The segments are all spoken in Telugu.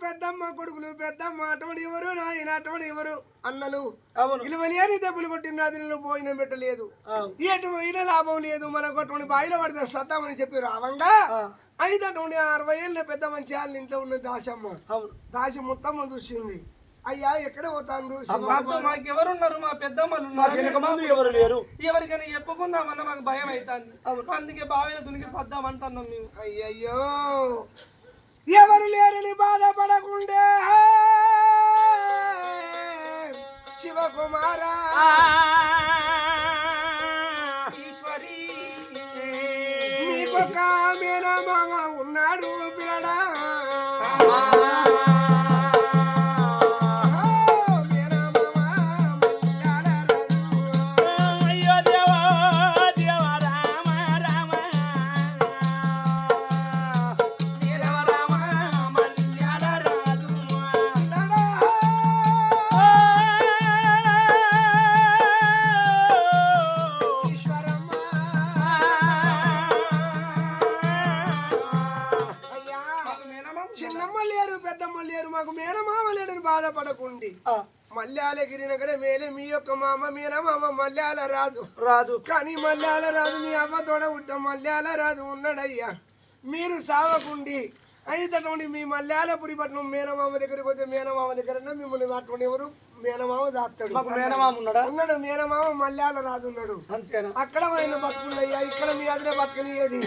పెద్దమ్మ కొడుకులు పెద్దమ్మ అటువంటి ఎవరు నాయన అటువంటి ఎవరు అన్నలు ఇలువలేని దెబ్బలు కొట్టిన నదిలో పోయిన పెట్టలేదు ఎటు పోయిన లాభం లేదు మనకు అటువంటి బాయిలో పడితే సత్తామని చెప్పి రావంగా అయితే అటువంటి 60 ఏళ్ళ పెద్ద మంచి వాళ్ళ ఇంట్లో ఉన్న దాసమ్మ దాసి మొత్తం చూసింది అయ్యా ఎక్కడ పోతాను మాకెవరున్నారు మా పెద్దమ్మలు ఎవరు లేరు ఎవరికైనా చెప్పుకుందామన్నా మాకు భయం అవుతుంది అందుకే బావిలో దునికి సద్దామంటున్నాం మేము అయ్యయ్యో ఎవరు లేరని బాధపడకుండే శివకుమారా ఈశ్వరి మీకొక మేనమామ ఉన్నాడు పిల్లడా బాధపడకుండి మల్యాలగిరినగరే మేలే మీ యొక్క మామ మీనమామ మల్యాల రాదు కానీ మల్యాల రాదు మీ అవ్వ తోడ ఉట్ట మల్యాల రాదు ఉన్నాడయ్యా మీరు సావకుండి అయితటువంటి మీ మల్యాలపురి పట్నం మేనమామ దగ్గరికి వచ్చే మేనమామ దగ్గర మిమ్మల్ని అటువంటి ఎవరు మేనమామ దాస్తాడు ఉన్నాడు మేనమామ మల్యాల రాదు ఉన్నాడు అక్కడ ఆయన బతుకులయ్యా ఇక్కడ మీ అదినే బతకనియేది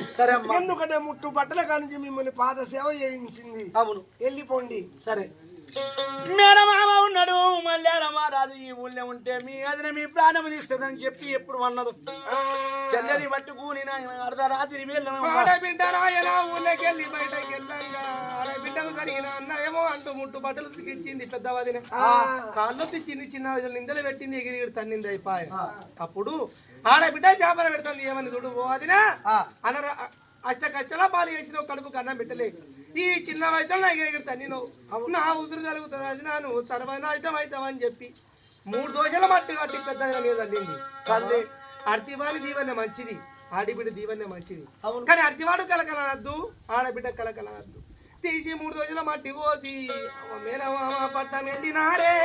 ఎందుకంటే ముట్టు బట్టల కానించి మిమ్మల్ని పాద సేవ చేయించింది అవును వెళ్ళిపోండి సరే మేనమామ ఉన్నాడు మల్యాలమ్మ రాదు ఈ ఊళ్ళో ఉంటే మీ అదిన మీ ప్రాణం తీస్తుందని చెప్పి ఎప్పుడు అన్నదు చెల్లెని పట్టుకుని అర్ధరాత్రి ఊళ్ళోకి వెళ్ళి బయటకి వెళ్ళంగా ఆడబిడ్డకు జరిగిన అన్న ఏమో అంటూ ముట్టు బట్టలు తిరిగించింది పెద్ద వదిన కాళ్ళు చిన్న చిన్న నిందలు పెట్టింది ఎగిరి తన్నింది అయిపోయి అప్పుడు ఆడబిడ్డ చేపల పెడుతుంది ఏమని చూడు వదినా అనరా అష్ట కష్టలా పాలు చేసిన కడుపు కన్నం పెట్టలేదు ఈ చిన్న వయసులో నా ఎగిరి తన్నిను నా ఉసురు జరుగుతుంది అది నాను సర్వనాశనం అవుతావని చెప్పి 3 దోశల మట్టి కట్టి పెద్ద మీద తల్లింది తల్లి అర్తివాడి దీవెన మంచిది ఆడిబిడ్డ దీవెన మంచిది కానీ అర్తివాడు కలకలనద్దు ఆడబిడ్డ కలకలనద్దు తీసి 3 దోశల మట్టి పోసి మేనమామ పట్టం ఎండినారే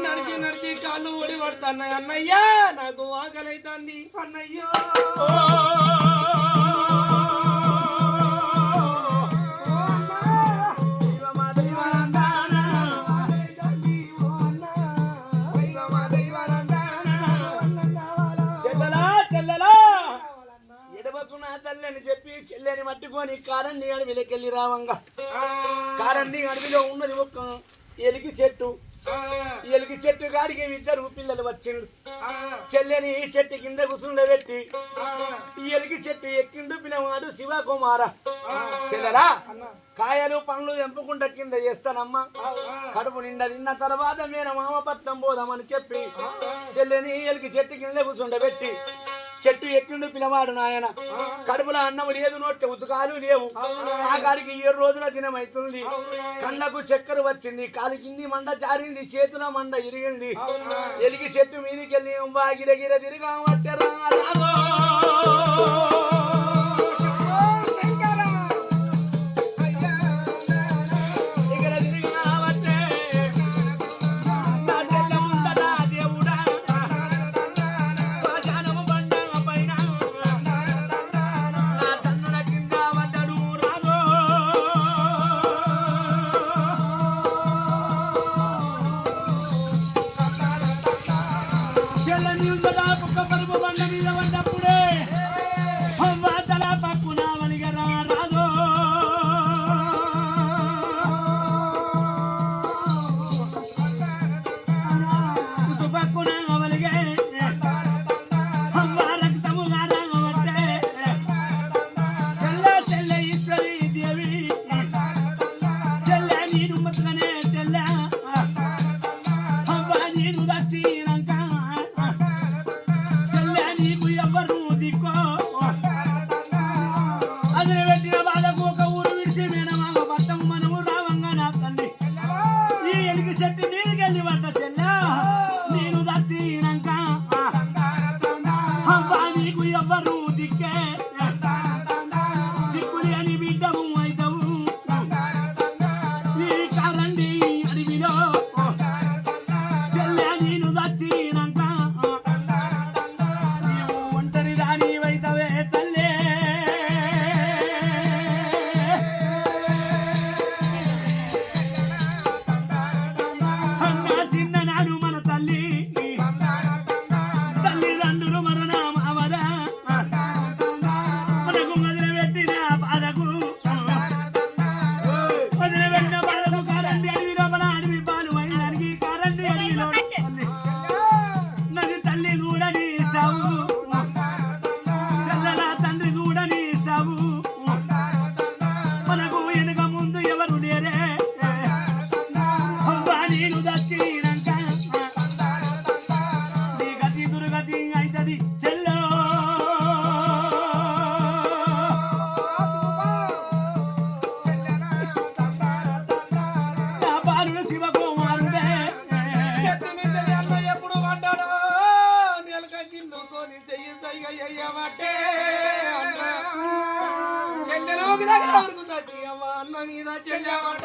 నడిచి నడిచి కాళ్ళు ఓడి పడుతున్నాయి అన్నయ్యా నాకు ఆకలైతుంది అన్నయ్యో తల్లని చెప్పి చెల్లెని మట్టుకొని కారండి అడవిలోకెళ్ళి రావంగా కారండి అడవిలో ఉన్నది ఒక్క ఎలికి చెట్టు ఎలికి చెట్టు గారికి 2 పిల్లలు వచ్చిండు చెల్లెని చెట్టు కింద కూర్చుండబెట్టి ఎలికి చెట్టు ఎక్కిండు పిల్లవాడు శివకుమార చెల్లెలా కాయలు పండ్లు ఎంపుకుంట కింద చేస్తానమ్మా కడుపు నిండా తిన్న తర్వాత నేను మామపట్నం పోదామని చెప్పి చెల్లెని ఎలికి చెట్టు కింద కూర్చుండబెట్టి చెట్టు ఎక్కిండు పిల్లవాడు నాయన కడుపులో అన్నం లేదు నోట్ల ఉతుకాలు లేవు ఆ గారికి 7 రోజుల దినం అవుతుంది కళ్ళకు చక్కెర వచ్చింది కాలి కింది మండ జారింది చేతుల మండ ఇరిగింది ఎలికి చెట్టు మీదికెళ్ళి గిరగిర తిరిగా పట్టరా Tell them you పుక్క పరుపు బండ మీద పడ్డప్పుడే తల పక్కున వలిగరా రాదో పక్కున వలిగే రక్తముగా రాగబట్టే చెల్ల చెల్ల ఈశ్వరి దేవి చెల్ల నేను మతుకనే చెల్ల నేను దచ్చినాక చెల్ల నీకు ఎవరు దిక్కో అదే పెట్టిన బాధకు ఒక ఊరు విడిచి మేనమామ పట్టం మనము రావంగా నా తల్లి ఈ ఎలికి చెట్టు నీళ్ళకెళ్ళి పడ్డ చెల్ల నేను దచ్చినాక నీకు ఎవరు దిక్కే దిక్కులి అని బిడ్డము అయితవు ఈ కారండి అడవిలో చెల్ల నేను దచ్చినాక నీవు ఒంటరి దాని వైతవే తల్లే అన్న చిన్ననాడు మన తల్లి తల్లిదండ్రులు మరణం అవరా మనకు వదిలిపెట్టిన బాధకు వదిలిపెట్టిన బాధకు కారండి అడవి లోపల అడవి పాలు అయిందానికి కారండి అడవిలో తల్లి నది తల్లి చూడని సావు చల్లల తండ్రి చూడని సావు మనకు వెనుక ముందు ఎవరు లేరే నేను దచ్చినాక నీ గతి దుర్గతి అయితది చెల్లో నా బాలుడు శివకుమారుడే చెట్టు మీద అన్న ఎప్పుడు పడ్డాడో నెలక గిల్లుకొని చెయ్యి సైగ అయ్యబట్టే చెల్లెలోకి దగ్గర వరకు తచ్చి అవ్వ అన్న మీద చెల్లెబడ్డ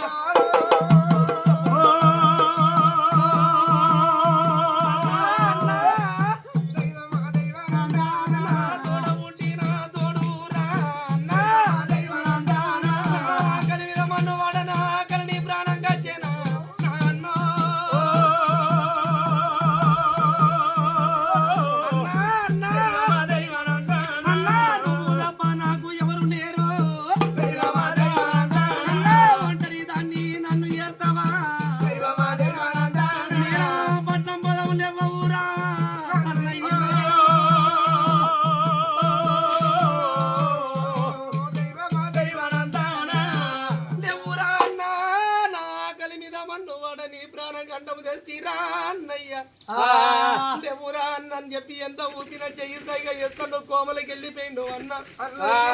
అని చెప్పి ఎంత ఊపిన చెయ్యి సైగా చేస్తాడు కోమలకి వెళ్ళిపోయిండు అన్న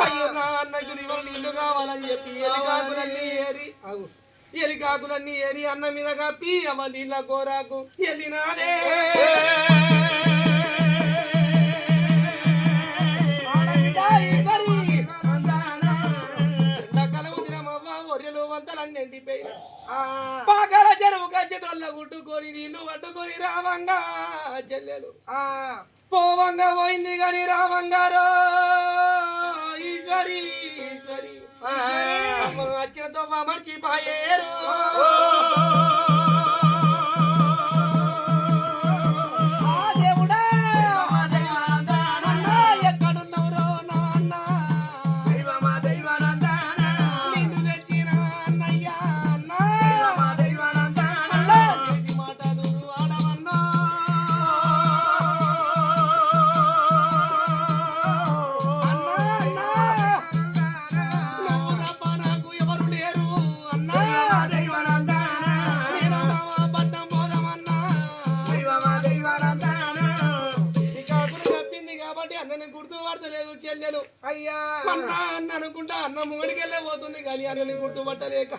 అయ్యో నా అన్నకు నీళ్ళు కావాలని చెప్పి ఎలికాకులన్నీ ఏరి అన్న మీద కప్పి అవ నీళ్ళ కోరాకు వెళ్ళినాడే వంతలన్నీ ఎండిపోయిన పాకాల చెరువు కచ్చటోళ్ళ గుట్టుకొని నీళ్లు పట్టుకొని రావంగా చెల్లెలు పోవంగా పోయింది కాని రావంగారో ఈశ్వరి ఈశ్వరి అచ్చతో మర్చిపోయేరు చెల్లెలు అయ్యా అన్న అన్న అనుకుంటా అన్న మూడికెళ్ళే పోతుంది కానీ అన్నని గుర్తుపట్టలేక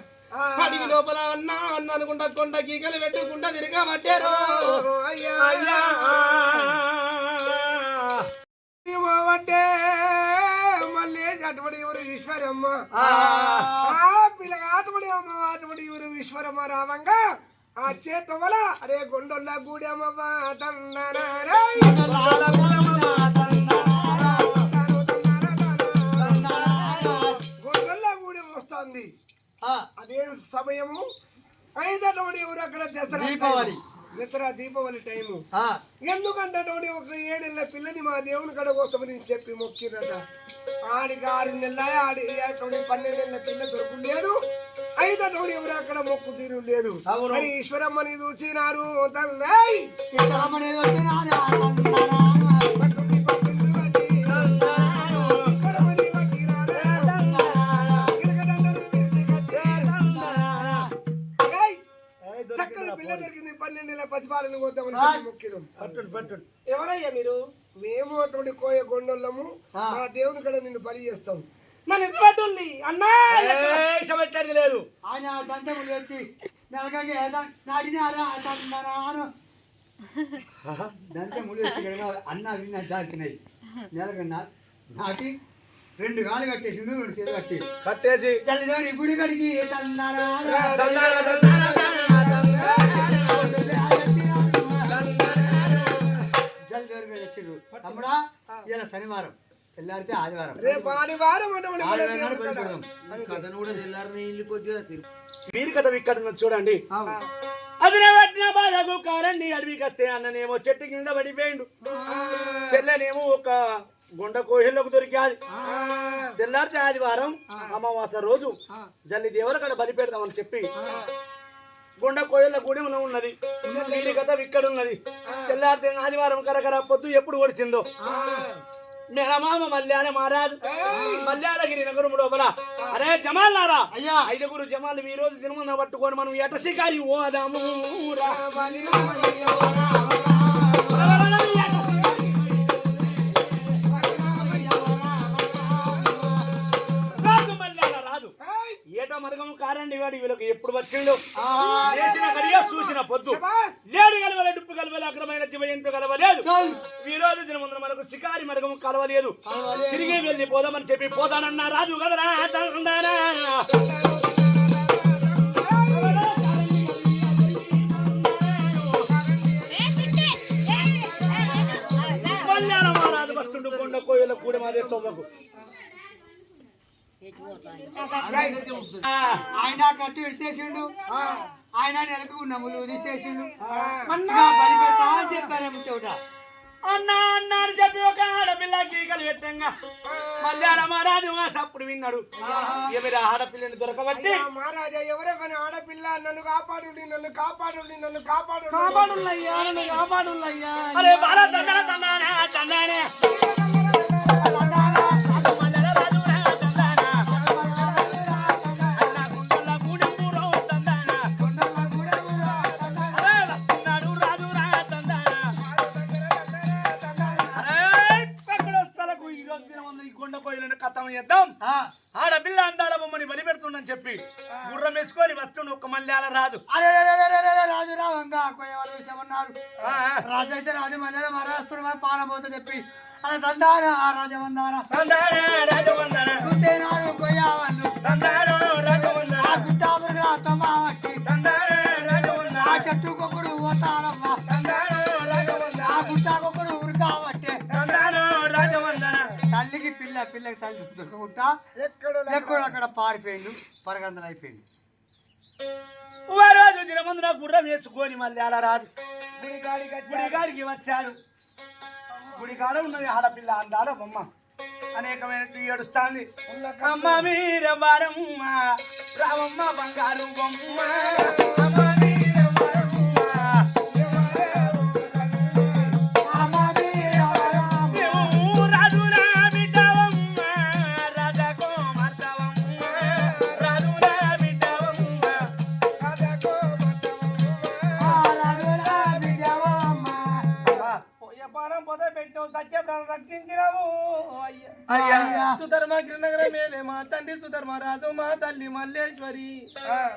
అడిగి లోపల అన్న అన్న అనుకుంటా కొండ గీకలు పెట్టుకుంటా తిరగబట్టారు అంటే మళ్ళీ అటువంటి ఎవరు ఈశ్వరమ్మ పిల్లగా అటువంటి అమ్మ అటువంటి ఎవరు ఈశ్వరమ్మ రావంగా ఆ చేత వల అరే గొండొల్ల గూడెమ్మ వస్తుంది అదే సమయము ఐదటువంటి ఎవరు అక్కడ చేస్తారు దీపావళి దసరా దీపావళి టైము ఎందుకంటే ఒక 7 నెలల పిల్లని మా దేవుని కడ కోసమని చెప్పి మొక్కిరట. ఆడికి 6 నెలల ఆడి 12 నెలల పిల్ల దొరుకు లేదు. ఐదటోడు ఎవరు అక్కడ మొక్కు తీరు లేదు. ఈశ్వరమ్మని చూసినారు చక్కని పిల్ల దొరికింది. 12 నెలల పసిపాలను పోతామని మొక్కిరు. ఎవరయ్యా మీరు? మేము అటువంటి కోయ గొండోళ్ళము. మా దేవుని కడ నిన్ను బలి చేస్తాం. మన ఇష్టపట్టుంది అన్నా ఇష్టపెట్టడానికి లేదు. ఆయన దంతములు వచ్చి దంతములు వచ్చి అన్న విన్న దాకినాయి. నెలకన్నా నాటి 2 గాలు కట్టేసి 2 చేతులు కట్టేసి తల్లిదండ్రి గుడి కడిగి తమ్ముడా ఇలా శనివారం తెల్లారితే ఆదివారం, రేపు ఆదివారం మీరు కదా ఇక్కడ చూడండి. అది పట్టిన బాధకు కారండి అడవికి వస్తే అన్ననేమో చెట్టు కింద పడిపోయిండు. చెల్లెనేమో ఒక గుండ కోహిల్లోకి దొరికాది. తెల్లారితే ఆదివారం అమావాస రోజు జల్లి దేవుల కాడ బలి పెడతామని చెప్పి గుండ కోయిల గూడెంలో ఉన్నది. మీరు కదా ఇక్కడ ఉన్నది. తెల్లారితే ఆదివారం కరకర పొద్దు ఎప్పుడు ఒడిచిందో మేనమామ మల్యాల మహారాజు మల్యాలగిరి నగరము లోపల అరే జమాలారా 5 జమాలు ఈ రోజు దినమున పట్టుకొని మనం ఎట శికారి ఓదాము ఏట మరగము కారండి వాడి వీళ్ళకి ఎప్పుడు వచ్చిండు లేచిన గడియ చూసిన పొద్దు లేడు కలవలే డుప్పు కలవలే అక్రమైన జీవయంతో కలవలేదు. ఈ రోజు దిన ముందు మనకు శికారి మరగము కలవలేదు. తిరిగి వెళ్ళి పోదామని చెప్పి పోదానన్న రాజు కదరా. మల్యాల మహారాజు వస్తుండు కొండ కోయల కూడా మాదే తొవ్వకు. ఆయన కట్టి విడిచేసిండు. ఆయన నెలకు నమ్ములు తీసేసిండు. చెప్పారేమో చోట అన్నా అన్నారు చెప్పి ఒక ఆడపిల్ల చీకలు పెట్టంగా మల్యాల మహారాజు సప్పుడు విన్నాడు. ఎవరి ఆడపిల్లని దొరకబట్టి మహారాజా ఎవరో కానీ ఆడపిల్ల నన్ను కాపాడు నన్ను కాపాడు నన్ను కాపాడు కాపాడులయ్యా నన్ను కాపాడులయ్యా. అరే బాల తందానే తందానే తందానే ఆడపిల్ల అందాల బొమ్మని బలి పెడుతుండని చెప్పి గుర్రం వేసుకొని వస్తుండు ఒక మల్యాల రాజు. రాజు రావంగా కొయ్యవాళ్ళు రాజు అయితే రాజు మల్యాల మహారాష్ట్రుడు పాలబోతు చెప్పి అలా తందారా రాజవందారా గుర్తేనాడు కొయ్యవాళ్ళు ఆ చెట్టుకొకడు పోతాడమ్మా ఆ గుట్టాకొకడు ఉరికాబట్టే తల్లికి పిల్లకి తల్లి దొరకకుండా ఎక్కడ అక్కడ పారిపోయిండు. పరగందలు అయిపోయింది. రోజు దినమందున గుర్రం వేసుకొని మళ్ళీ అలా రాదు గుడికాడికి వచ్చాడు. గుడికాడ ఉన్నది ఆడపిల్ల అందాల బొమ్మ అనేకమైన ఏడుస్తాంది. అమ్మ మీరెవ్వరమ్మ రామమ్మ బంగారు బొమ్మ మా తండ్రి సుధర్మరాజు మా తల్లి మల్లేశ్వరి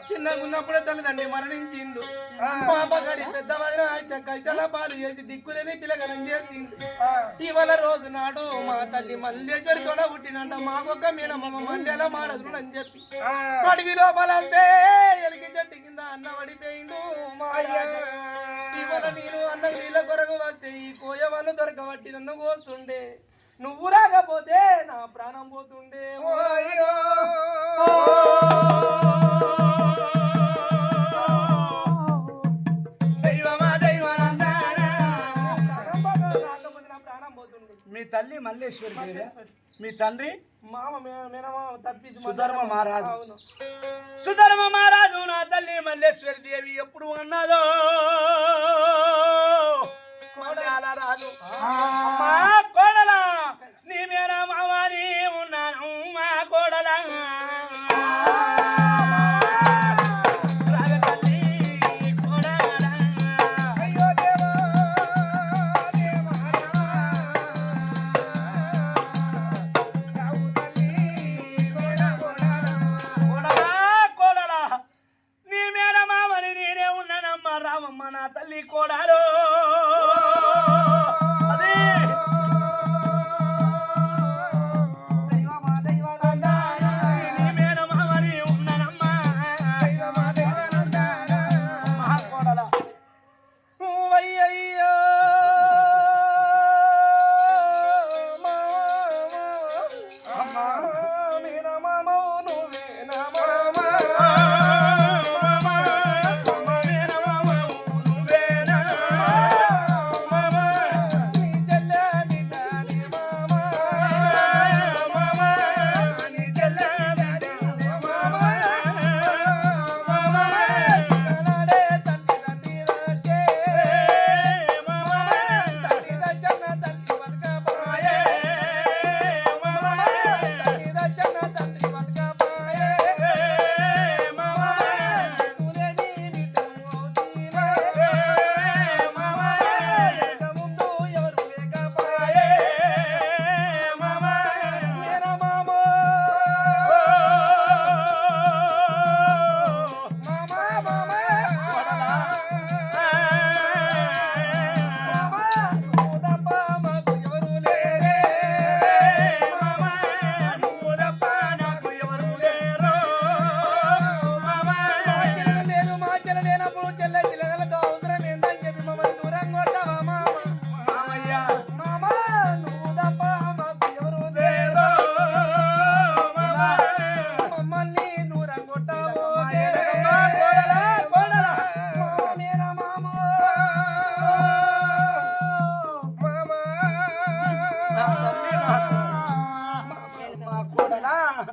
చిన్నగున్నప్పుడే తల్లిదండ్రి మరణించిండు. పాపగారి పెద్ద కష్టాల పాలు చేసి దిక్కులేని పిల్లగనం చేసింది. ఇవాళ రోజు నాడు మా తల్లి మల్లేశ్వరి తోడ పుట్టినంట మాకొక్క మీనమ్మ మల్లెల మారదుడు అని చెప్పి అడవి లోపలంటే ఎలికి చెట్టు కింద అన్న పడిపోయిండు. ఇవాళ నేను అన్న నీళ్ళ కొరకు వస్తే ఈ కోయవాళ్ళు దొరకబట్టి నన్ను కోస్తుండే. నువ్వు రాకపోతే నా ప్రాణం పోతుండే. దైవమా దైవ మీ తల్లి మల్లేశ్వరి దేవి, మీ తండ్రి మామ మేనమామ తప్పించి సుధర్మ మహారాజు. అవును. సుధర్మ మహారాజు నా తల్లి మల్లేశ్వరి దేవి ఎప్పుడు అన్నదో మల్యాల రాజు అమ్మా కోడలా నీ మేన మామని ఉన్నాను మా కోడలా రామమ్మ నా తల్లి కోడాలో అదే నీ మేనమామని ఉన్నానమ్మా కోడల అయ్యయ్యో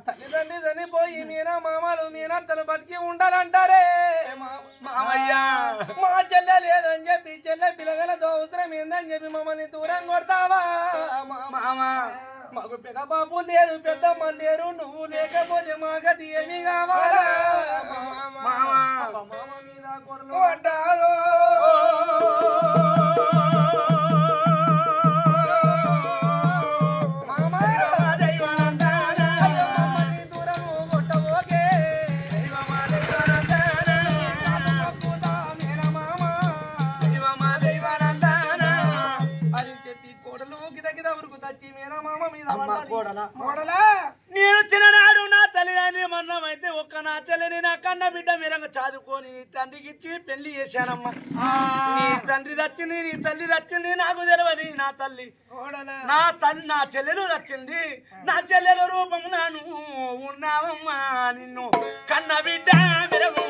తల్లిదండ్రి చనిపోయి మీనా మామలు మీనత్తలు బతికి ఉండాలంటారే మామయ్య మా చెల్లె లేదని చెప్పి చెల్లె పిల్లగలతో అవసరం ఏందని చెప్పి మమ్మల్ని దూరం కొడతావా మామ మాకు పెద్ద బాబు లేరు పెద్దమ్మ లేరు నువ్వు లేకపోతే మా గతి ఏమి కావాలా మామ మామ మీద కొడలు నేను చిన్ననాడు నా తల్లిదండ్రి మన్నమైతే ఒక్క నా చెల్లిని నా కన్న బిడ్డ మీరంగా చదువుకొని నీ తండ్రికి ఇచ్చి పెళ్లి చేశానమ్మా. నీ తండ్రి దచ్చింది నీ తల్లి దచ్చింది నాకు తెలియదు. నా తల్లి నా చెల్లెలు దచ్చింది నా చెల్లెల రూపం నాను ఉన్నావమ్మా. నిన్ను కన్న బిడ్డ మెరగు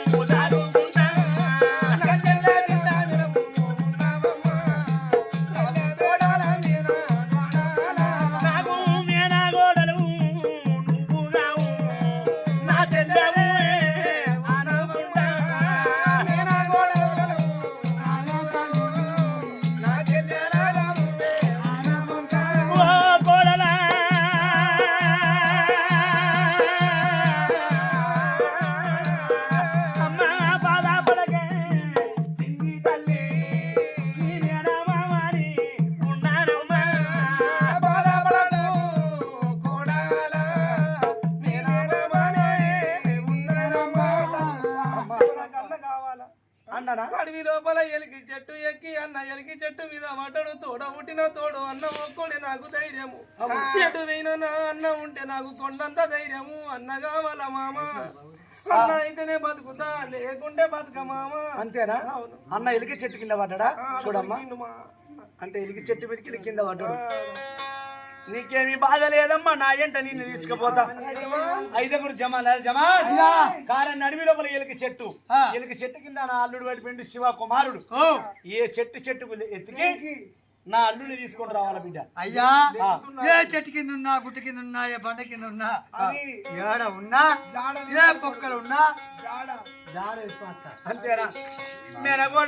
అడవి లోపల ఎలికి చెట్టు ఎక్కి అన్న ఎలికి చెట్టు మీద మటడు తోడ పుట్టిన తోడు అన్న ఒక్కడే నాకు ధైర్యము ఎటు పోయిన నా అన్న ఉంటే నాకు కొండంత ధైర్యము అన్న కావాల మామ అన్న అయితేనే బతుకుతా లేకుంటే బతుక మామ. అంతేనా? అన్న ఎలికి చెట్టు కింద పడ్డా చూడమ్మా. అంటే ఎలికి చెట్టు మీదకి కింద పడ్డాడు. నీకేమి బాధ లేదమ్మా, నా ఎంట నిన్ను తీసుకుపోతా. 5 జమా కారని అడవి లోపల ఎలికి చెట్టు కింద నా అల్లుడు పడిపోయిండు శివ కుమారుడు. ఏ చెట్టుకు ఎత్తికి నా అల్లుని తీసుకొని రావాల బిడ్డ. అయ్యా ఏ చెట్టు కింద ఉన్నా గుట్ట కింద ఉన్నా ఏ బండ కింద ఉన్నా ఏడ ఉన్నా ఏ పొక్కలు ఉన్నా జాడ జాడ వేసుకో అంతేనా? నేను కూడా